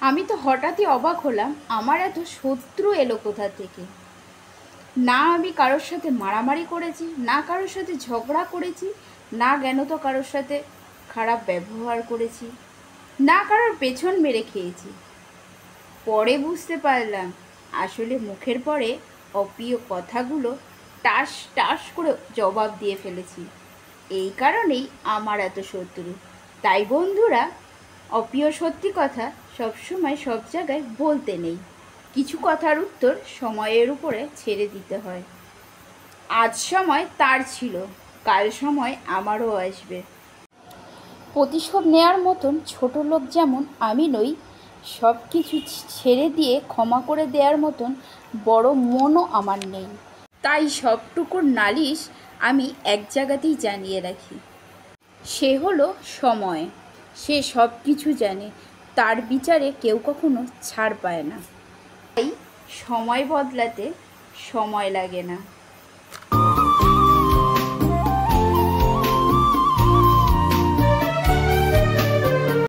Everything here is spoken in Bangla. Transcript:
আমি তো হঠাৎই অবাক হলাম, আমার এত শত্রু এলো কোথা থেকে। না আমি কারোর সাথে মারামারি করেছি, না কারোর সাথে ঝগড়া করেছি, না জ্ঞানত কারোর সাথে খারাপ ব্যবহার করেছি, না কারোর পেছন মেরে খেয়েছি। পরে বুঝতে পারলাম আসলে মুখের পরে অপ্রিয় কথাগুলো টাস টাস করে জবাব দিয়ে ফেলেছি। এই কারণেই আমার এত শত্রু। তাই বন্ধুরা, অপ্রিয় সত্যি কথা সবসময় সব জায়গায় বলতে নেই। কিছু কথার উত্তর সময়ের উপরে ছেড়ে দিতে হয়। আজ সময় তার ছিল, কাল সময় আমারও আসবে। প্রতিশোধ নেওয়ার মতন ছোট লোক যেমন আমি নই, সব কিছু ছেড়ে দিয়ে ক্ষমা করে দেওয়ার মতন বড় মনও আমার নেই। তাই সবটুকুর নালিশ আমি এক জায়গাতেই জানিয়ে রাখি। সে হলো সময়। সে সব কিছু জানে, তার বিচারে কেউ কখনো ছাড় পায় না। তাই সময় বদলাতে সময় লাগে না।